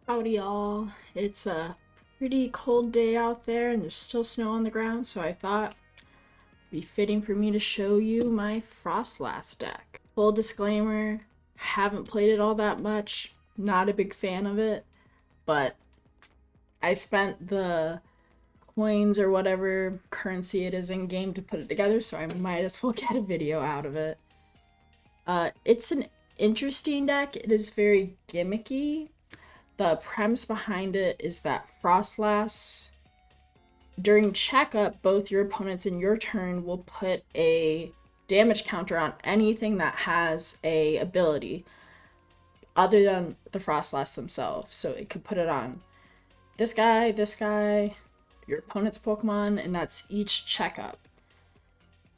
Howdy y'all. It's a pretty cold day out there and there's still snow on the ground, so I thought it'd be fitting for me to show you my Frosslass deck. Full disclaimer, haven't played it all that much, not a big fan of it, but I spent the coins or whatever currency it is in game to put it together, so I might as well get a video out of it. It's an interesting deck. It is very gimmicky. The premise behind it is that Frostlass, during checkup, both your opponents and your turn will put a damage counter on anything that has a ability other than the Frostlass themselves. So it could put it on this guy, your opponent's Pokemon, and that's each checkup.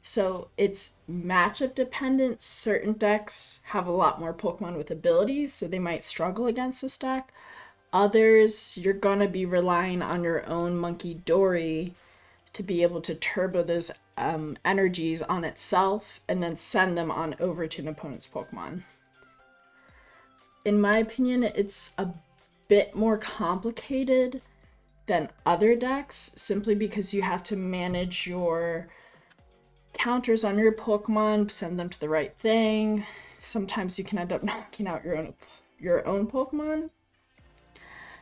So it's matchup dependent. Certain decks have a lot more Pokemon with abilities, so they might struggle against this deck. Others, you're gonna be relying on your own Monkey Dory to be able to turbo those energies on itself and then send them on over to an opponent's Pokemon. In my opinion, it's a bit more complicated than other decks simply because you have to manage your counters on your Pokemon, send them to the right thing. Sometimes you can end up knocking out your own Pokemon.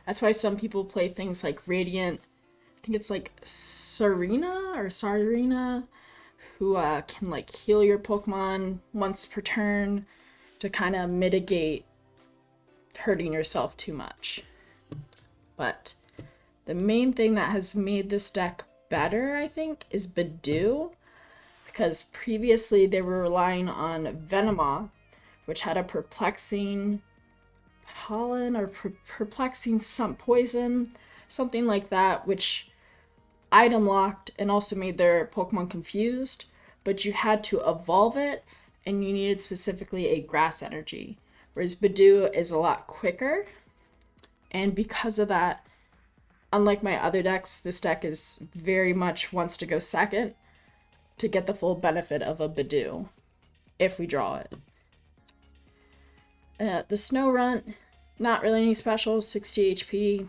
That's why some people play things like Radiant, I think it's like Sarina, who can like heal your Pokemon once per turn to kind of mitigate hurting yourself too much. But the main thing that has made this deck better, I think, is Budew, because previously they were relying on Venomoth, which had a perplexing pollen or perplexing some poison, something like that, which item locked and also made their Pokemon confused, but you had to evolve it and you needed specifically a grass energy, whereas Budew is a lot quicker. And because of that, unlike my other decks, this deck is very much wants to go second to get the full benefit of a Budew if we draw it. The Snow Runt, not really any special, 60 HP,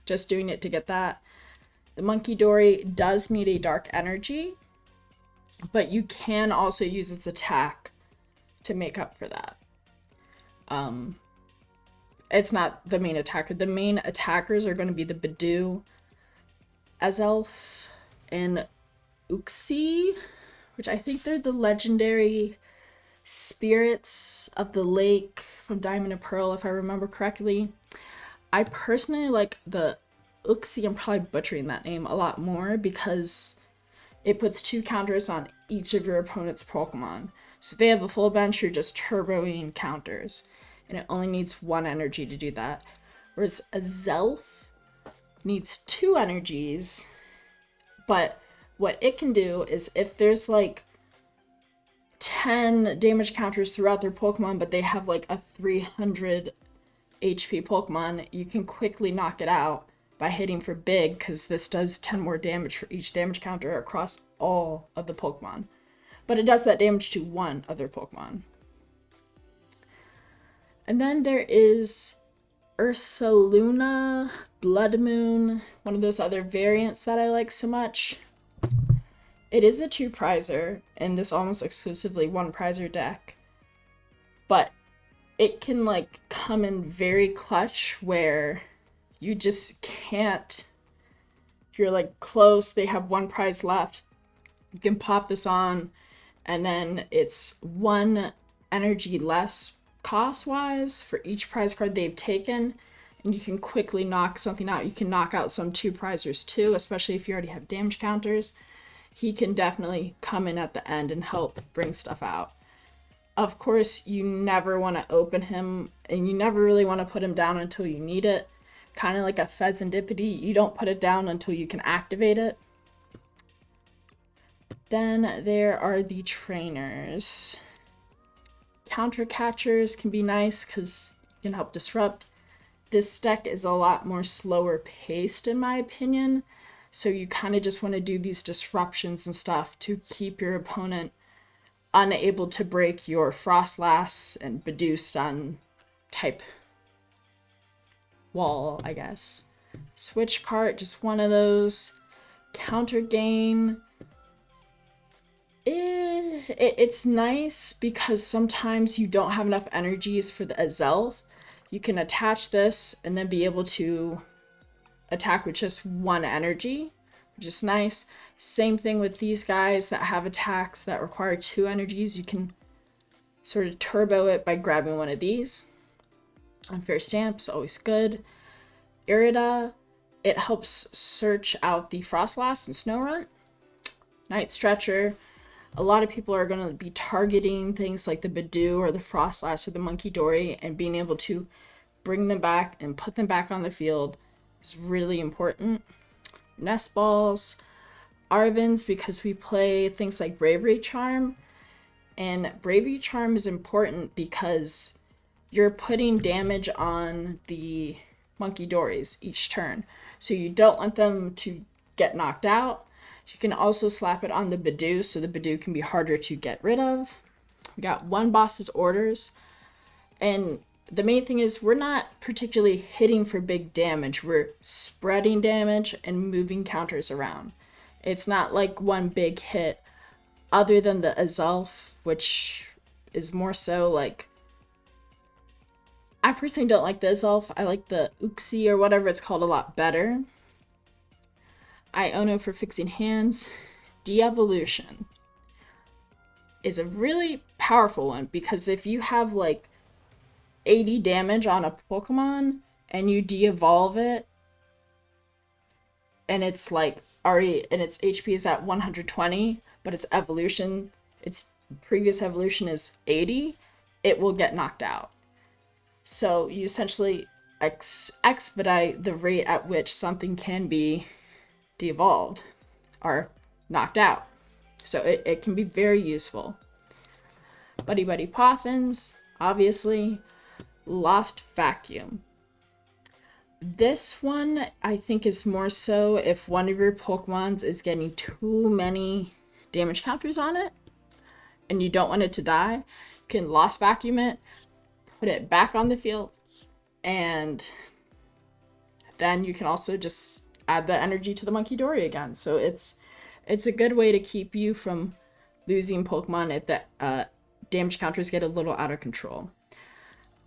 just doing it to get that. The Monkey Dory does need a dark energy, but you can also use its attack to make up for that. It's not the main attacker. The main attackers are going to be the Budew, Azelf, and Uxie, which I think they're the legendary spirits of the lake from Diamond and Pearl, if I remember correctly. I personally like the Uxie, I'm probably butchering that name, a lot more because it puts 2 counters on each of your opponent's Pokemon. So if they have a full bench, you're just turboing counters, and it only needs 1 energy to do that. Whereas Azelf needs 2 energies, but what it can do is if there's like 10 damage counters throughout their Pokemon, but they have like a 300 HP Pokemon, you can quickly knock it out by hitting for big, because this does 10 more damage for each damage counter across all of the Pokemon. But it does that damage to one other Pokemon. And then there is Ursaluna, Blood Moon, one of those other variants that I like so much. It is a 2-prizer in this almost exclusively 1-prizer deck, but it can like come in very clutch where you just can't, if you're like close, they have 1 prize left, you can pop this on and then it's 1 energy less cost wise for each prize card they've taken, and you can quickly knock something out. You can knock out some 2-prizers too, especially if you already have damage counters. He can definitely come in at the end and help bring stuff out. Of course, you never want to open him, and you never really want to put him down until you need it. Kind of like a Pheasantipity, you don't put it down until you can activate it. Then there are the trainers. Counter catchers can be nice because you can help disrupt. This deck is a lot more slower paced in my opinion, so you kind of just want to do these disruptions and stuff to keep your opponent unable to break your Frostlass and Budew stun type wall, I guess. Switch cart, just one of those. Counter gain. It's nice because sometimes you don't have enough energies for the Azelf. You can attach this and then be able to attack with just one energy, which is nice. Same thing with these guys that have attacks that require 2 energies. You can sort of turbo it by grabbing one of these. Unfair stamps, always good. Irida, it helps search out the Frostlass and Snowrunt. Night Stretcher, a lot of people are going to be targeting things like the Budew or the Frostlass or the Monkey Dory, and being able to bring them back and put them back on the field is really important. Nest Balls, Arvins, because we play things like Bravery Charm, and Bravery Charm is important because you're putting damage on the Monkey Dories each turn, so you don't want them to get knocked out. You can also slap it on the Budew, so the Budew can be harder to get rid of. We got one boss's orders, and the main thing is we're not particularly hitting for big damage. We're spreading damage and moving counters around. It's not like one big hit, other than the Azelf, which is more so like... I personally don't like the Azelf. I like the Uxie or whatever it's called a lot better. Iono for fixing hands. De-evolution is a really powerful one, because if you have like 80 damage on a Pokemon and you de-evolve it, and it's like already, and its HP is at 120, but its evolution, its previous evolution is 80, it will get knocked out. So you essentially expedite the rate at which something can be de-evolved or knocked out. So it can be very useful. Buddy Buddy Poffins, obviously. Lost Vacuum. This one, I think, is more so if one of your Pokemons is getting too many damage counters on it and you don't want it to die, you can Lost Vacuum it, put it back on the field, and then you can also just add the energy to the Monkey Dory again. So it's a good way to keep you from losing Pokemon if the damage counters get a little out of control.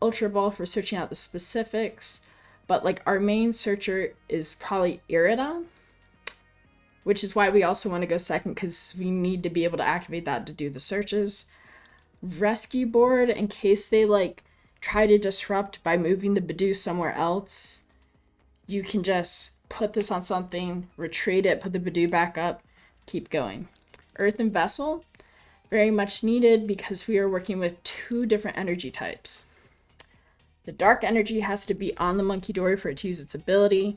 Ultra Ball for searching out the specifics, but like our main searcher is probably Irida, which is why we also want to go second, because we need to be able to activate that to do the searches. Rescue Board, in case they like try to disrupt by moving the Budew somewhere else, you can just put this on something, retreat it, put the Budew back up, keep going. Earthen Vessel, very much needed because we are working with 2 different energy types. The dark energy has to be on the Monkey Dory for it to use its ability,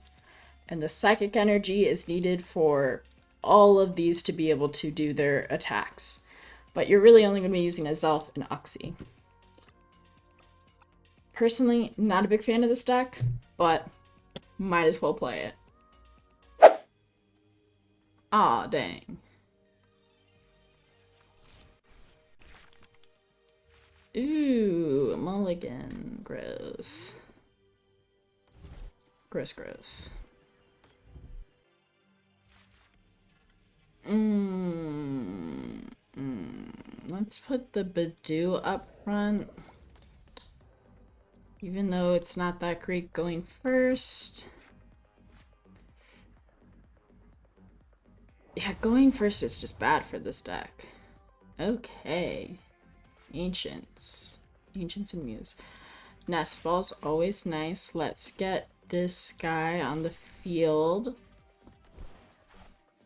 and the psychic energy is needed for all of these to be able to do their attacks. But you're really only going to be using Azelf and Uxie. Personally, not a big fan of this deck, but might as well play it. Aw, dang. Ooh, mulligan. Gross. Gross, gross. Let's put the Budew up front. Even though it's not that great going first. Yeah, going first is just bad for this deck. Okay. Ancients and Muse. Nest Ball's always nice. Let's get this guy on the field.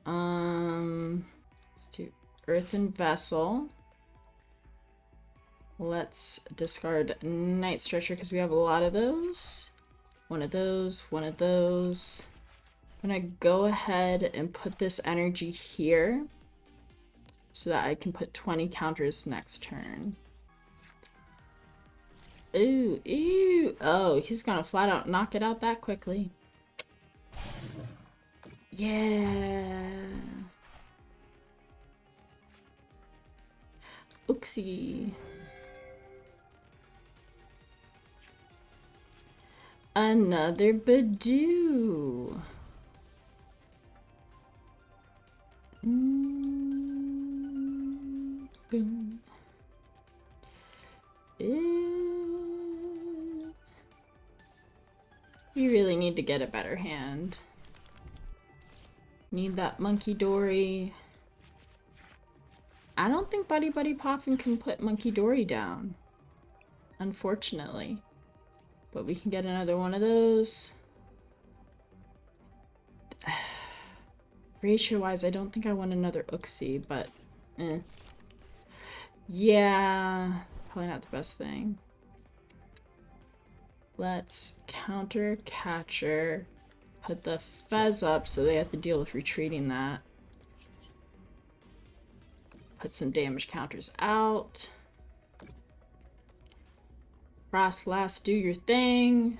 Let's do Earthen Vessel. Let's discard Night Stretcher because we have a lot of those. One of those, one of those. I'm gonna go ahead and put this energy here so that I can put 20 counters next turn. Ooh, ew. Oh, he's gonna flat out knock it out that quickly. Yeah. Uxie. Another Budew. Boom. You really need to get a better hand. Need that Monkey Dory. I don't think Buddy Buddy Poffin can put Monkey Dory down, unfortunately. But we can get another one of those. Ratio-wise, I don't think I want another Uxie, but yeah, probably not the best thing. Let's counter Catcher. Put the Fez up so they have to deal with retreating that. Put some damage counters out. Frosslass, do your thing.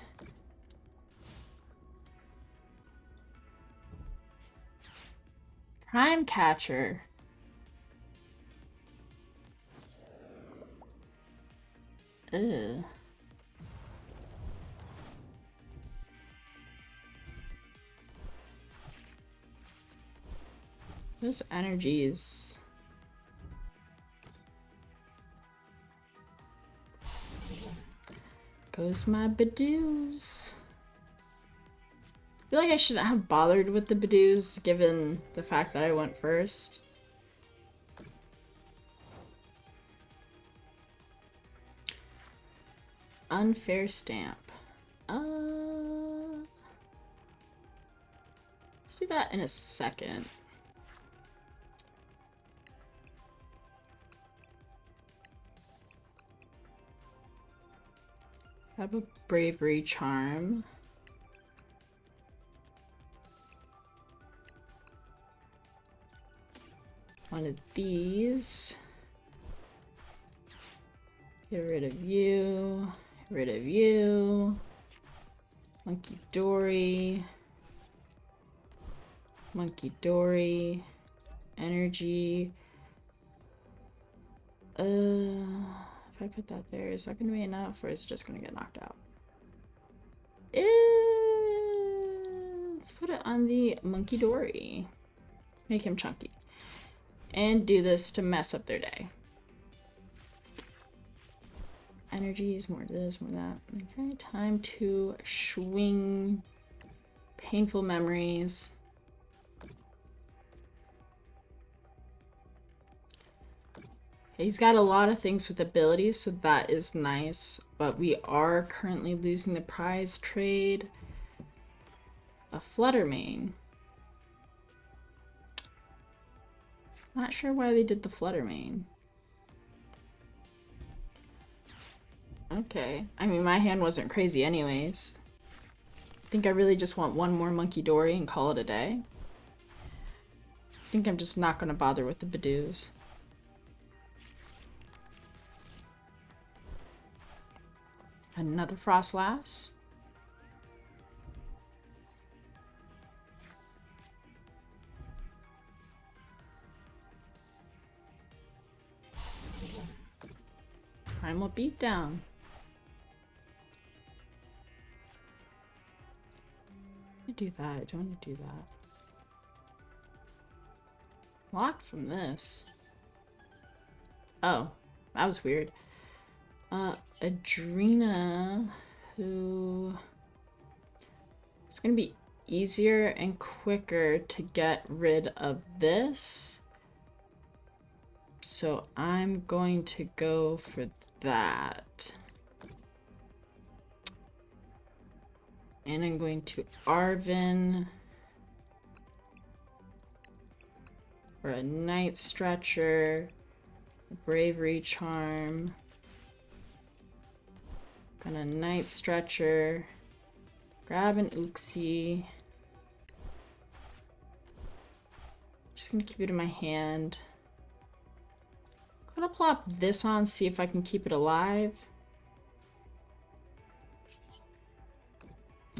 Prime Catcher. Ugh. Those energies. Goes my Budews. I feel like I shouldn't have bothered with the Budews given the fact that I went first. Unfair stamp. Let's do that in a second. Have a bravery charm. One of these. Get rid of you. Get rid of you. Monkey Dory. Monkey Dory. Energy. If I put that there, is that going to be enough, or is it just going to get knocked out? Let's put it on the Monkey Dory. Make him chunky. And do this to mess up their day. Energies, more of this, more of that. Okay, time to swing. Painful memories. He's got a lot of things with abilities, so that is nice. But we are currently losing the prize trade. A Fluttermane. Not sure why they did the Fluttermane. Okay. I mean, my hand wasn't crazy anyways. I think I really just want one more Monkey Dory and call it a day. I think I'm just not going to bother with the Budews. Another Frosslass. Primal Beatdown. I do that. I don't want to do that. Locked from this. Oh, that was weird. Adrena, who it's gonna be easier and quicker to get rid of this. So I'm going to go for that. And I'm going to Arvin for a Night Stretcher, Bravery Charm. Gonna Night Stretcher, grab an Uxie. Just gonna keep it in my hand. Gonna plop this on, see if I can keep it alive.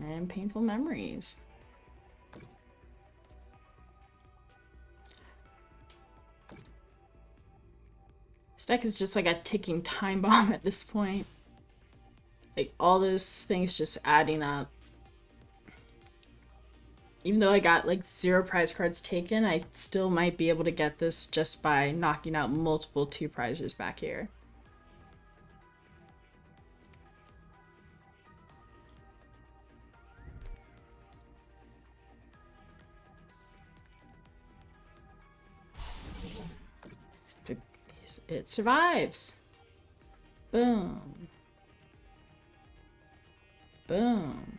And Painful Memories. This deck is just like a ticking time bomb at this point. Like, all those things just adding up. Even though I got like 0 prize cards taken, I still might be able to get this just by knocking out multiple 2 prizers back here. It survives. Boom. Boom.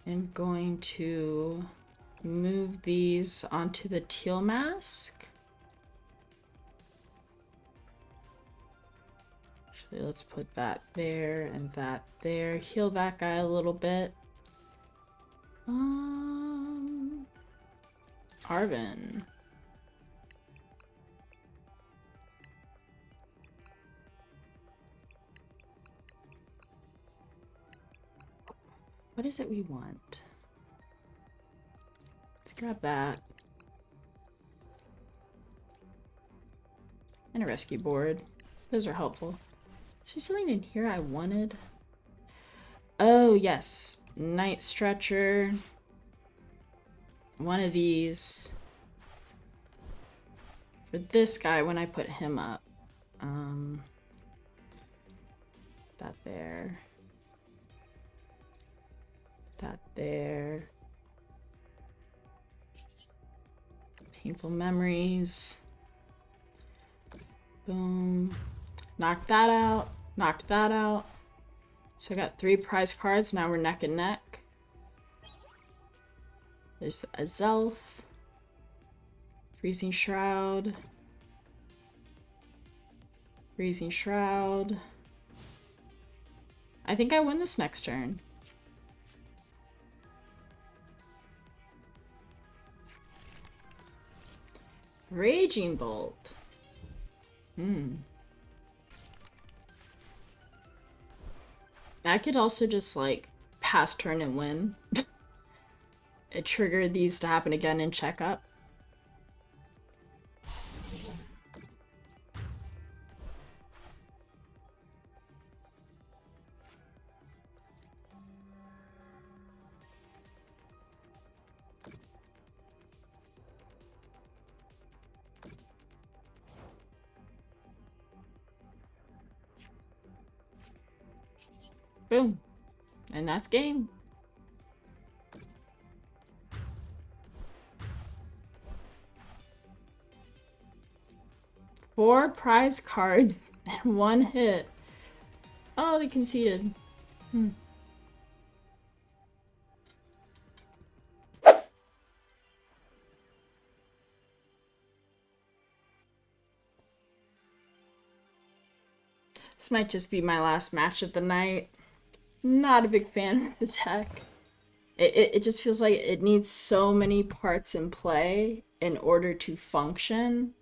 I'm going to move these onto the teal mask. Actually, let's put that there and that there. Heal that guy a little bit. Arvin. What is it we want? Let's grab that. And a rescue board. Those are helpful. Is there something in here I wanted? Oh, yes. Night Stretcher. One of these. For this guy when I put him up. That there. That there. Painful memories. Boom. Knocked that out. Knocked that out. So I got 3 prize cards. Now we're neck and neck. There's a Zelf. Freezing Shroud. Freezing Shroud. I think I win this next turn. Raging Bolt. I could also just like pass turn and win. It triggered these to happen again in checkup. Boom. And that's game. Four prize cards and 1 hit. Oh, they conceded. This might just be my last match of the night. Not a big fan of the deck. It just feels like it needs so many parts in play in order to function.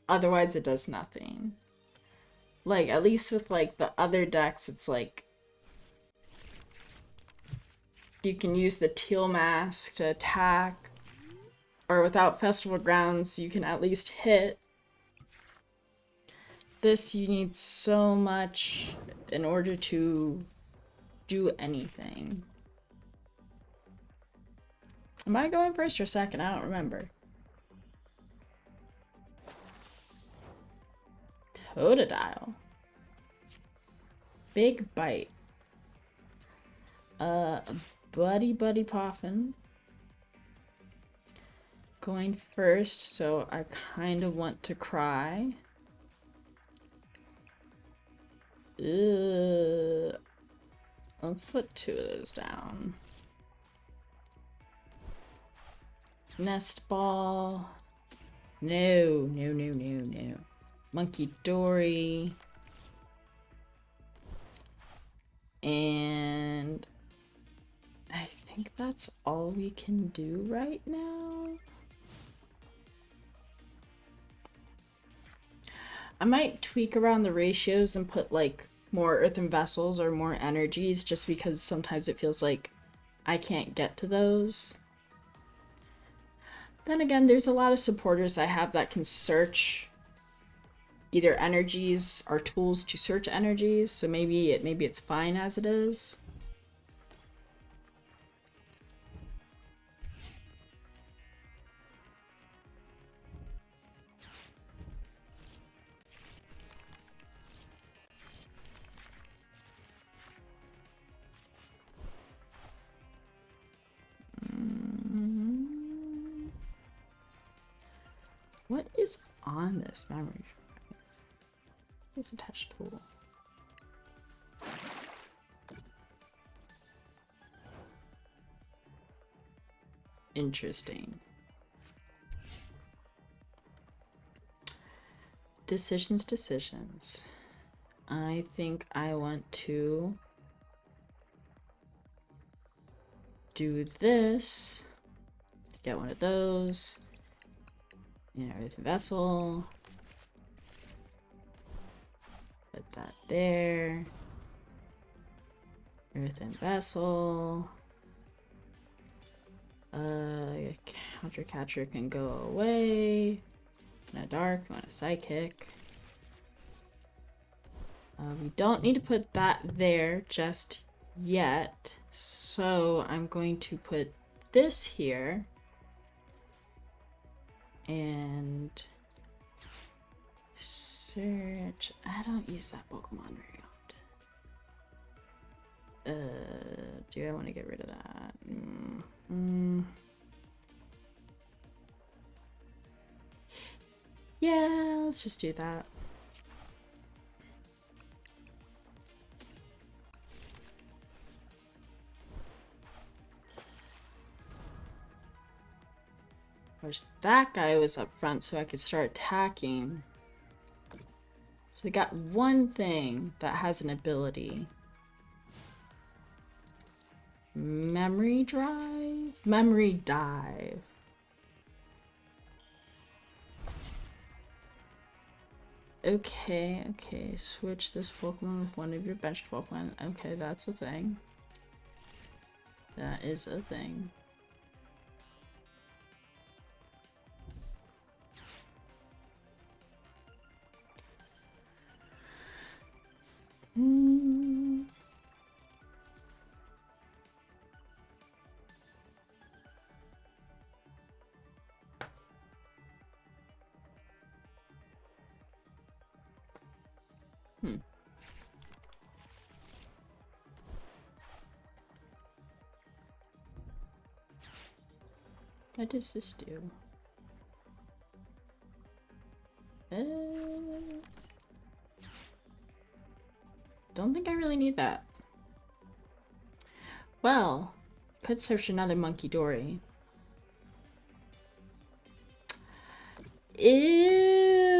Otherwise, it does nothing. Like, at least with, like, the other decks, it's like... you can use the teal mask to attack. Or without Festival Grounds, you can at least hit. This, you need so much in order to do anything. Am I going first or second? I don't remember. Totodile. Big Bite. Buddy Poffin. Going first, so I kind of want to cry. Let's put 2 of those down. Nest Ball. No. Monkey Dory. And I think that's all we can do right now. I might tweak around the ratios and put like more earthen vessels or more energies just because sometimes it feels like I can't get to those. Then again, there's a lot of supporters I have that can search either energies or tools to search energies, so maybe it's fine as it is. What is on this memory? It's attached tool. Interesting. Decisions. I think I want to do this. Get one of those. Yeah, earthen vessel. Put that there. Earthen vessel. Counter catcher can go away. No dark, want a psychic. We don't need to put that there just yet. So I'm going to put this here. And search. I don't use that Pokemon very often. Do I want to get rid of that? Yeah, let's just do that. Wish that guy was up front so I could start attacking. So we got one thing that has an ability. Memory drive? Memory dive. Okay, switch this Pokemon with one of your benched Pokemon. Okay, that's a thing. That is a thing. What does this do? Don't think I really need that. Well, could search another Monkey Dory. Ew!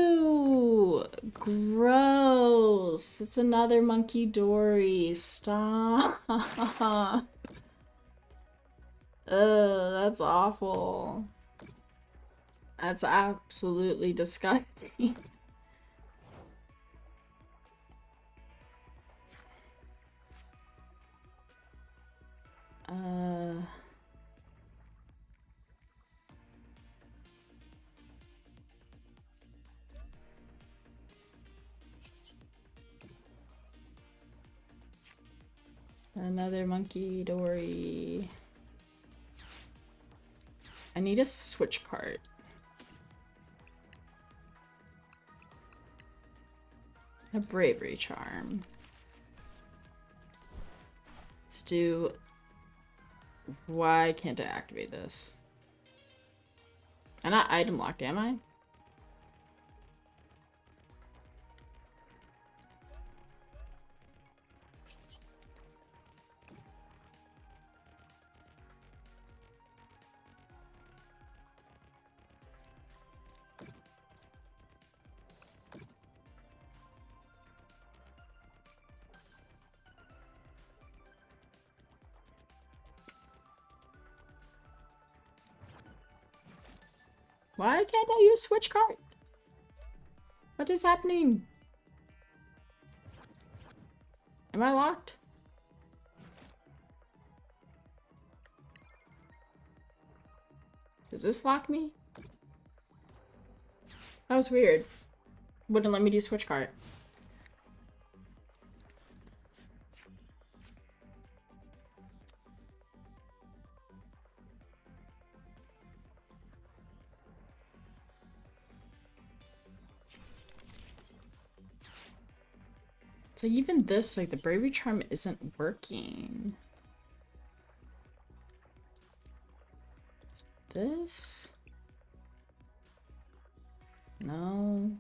Gross! It's another Monkey Dory. Stop! Ugh, that's awful. That's absolutely disgusting. Another Monkey Dory. I need a switch card. A Bravery Charm. Let's do... Why can't I activate this? I'm not item locked, am I? Why can't I use switch card? What is happening? Am I locked? Does this lock me? That was weird. Wouldn't let me do switch cart. So even this, like the bravery charm isn't working. This? No.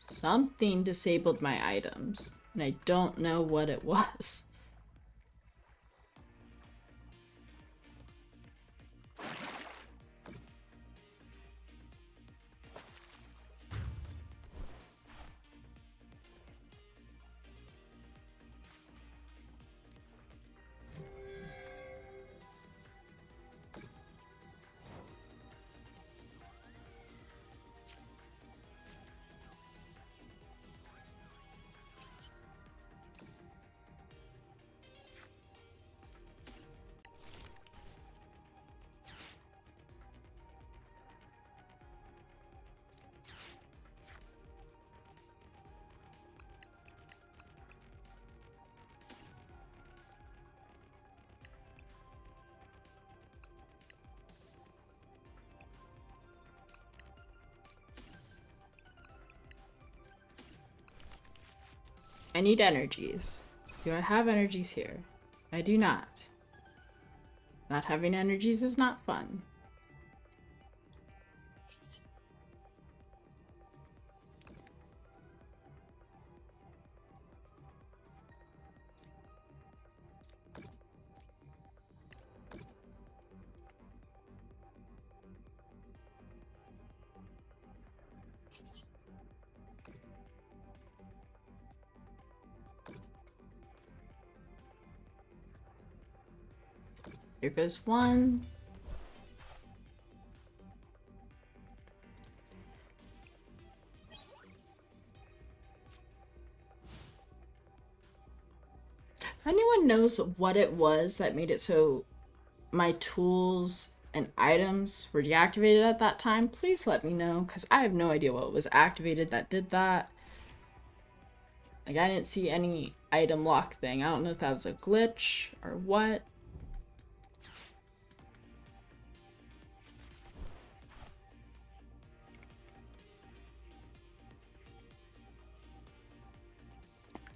Something disabled my items, and I don't know what it was. I need energies. Do I have energies here? I do not. Not having energies is not fun. Here goes one. If anyone knows what it was that made it so my tools and items were deactivated at that time, please let me know, because I have no idea what was activated that did that. Like, I didn't see any item lock thing. I don't know if that was a glitch or what.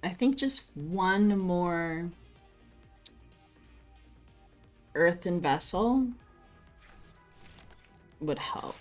I think just one more earthen vessel would help.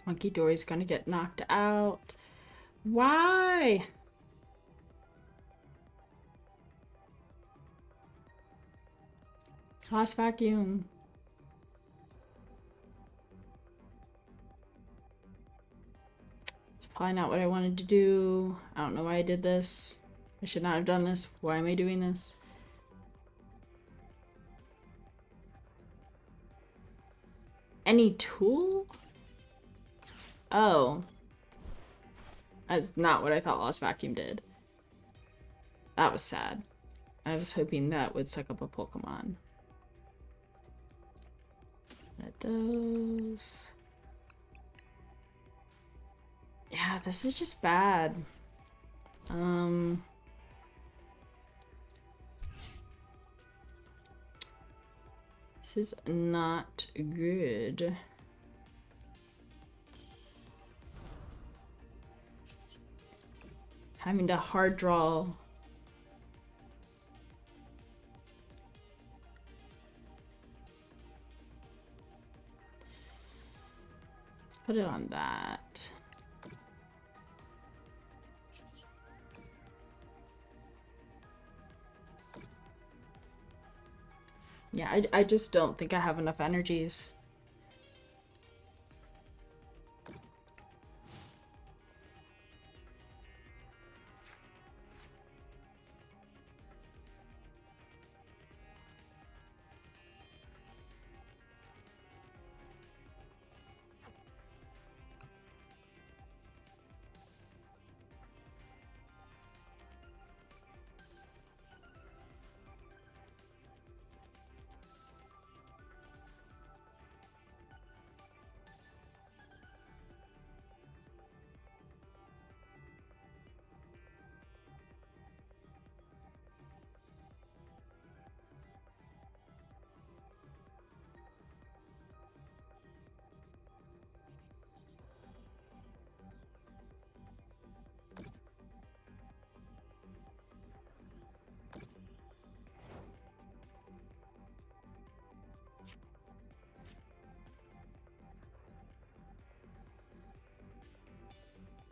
Monkey Dory's gonna get knocked out. Why? Lost vacuum. It's probably not what I wanted to do. I don't know why I did this. I should not have done this. Why am I doing this? Any tool? Oh. That's not what I thought Lost Vacuum did. That was sad. I was hoping that would suck up a Pokemon. Let those. Yeah, this is just bad. This is not good. having to hard draw. Let's put it on that. Yeah, I just don't think I have enough energies.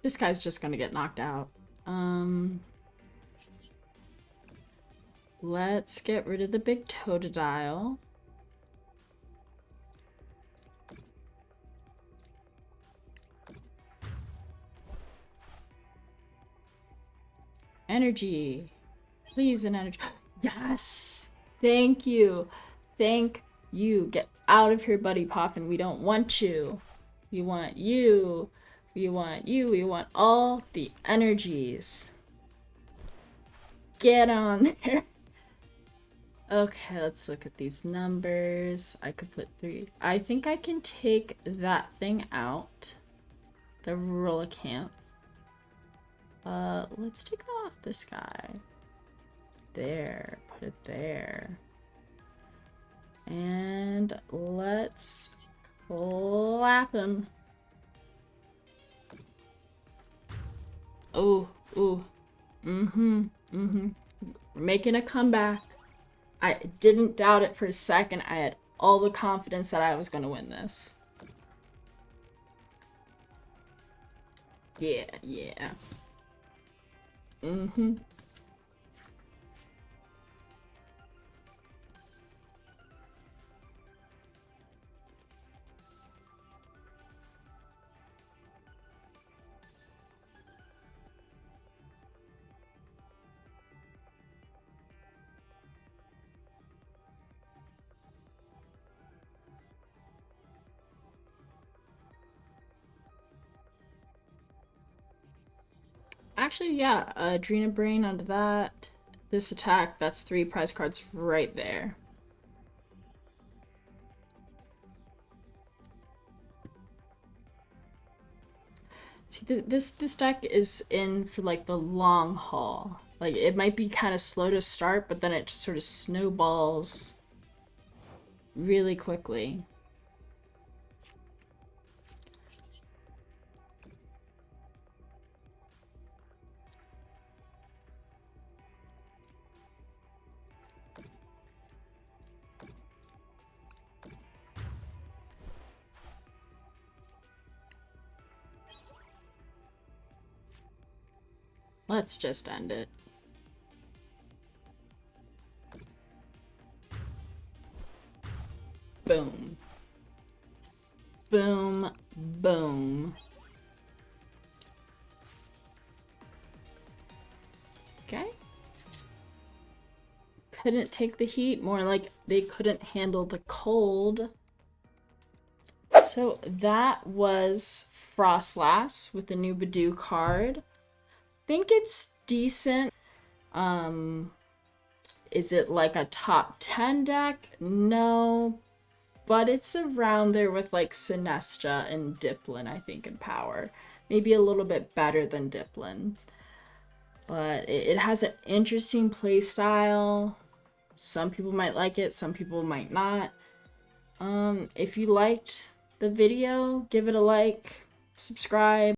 This guy's just gonna get knocked out. Let's get rid of the big Totodile. Energy. Please, an energy. Yes! Thank you. Thank you. Get out of here, Buddy Poppin'. We don't want you. We want you. We want you. We want all the energies. Get on there. Okay, let's look at these numbers. I could put 3. I think I can take that thing out. The Rollicant. Let's take that off this guy. There. Put it there. And let's clap him. Oh, ooh. We're making a comeback. I didn't doubt it for a second. I had all the confidence that I was going to win this. Yeah, yeah. Actually, yeah, Adrena Brain onto that. This attack, that's 3 prize cards right there. See, this deck is in for like the long haul. Like, it might be kind of slow to start, but then it just sort of snowballs really quickly. Let's just end it. Boom. Boom. Boom. Okay. Couldn't take the heat, more like they couldn't handle the cold. So that was Frosslass with the new Budew card. Think it's decent. Is it like a top 10 deck? No, but it's around there with like Sinestro and Dipplin, I think, in power. Maybe a little bit better than Dipplin. But it has an interesting play style. Some people might like it, some people might not. If you liked the video, give it a like, subscribe.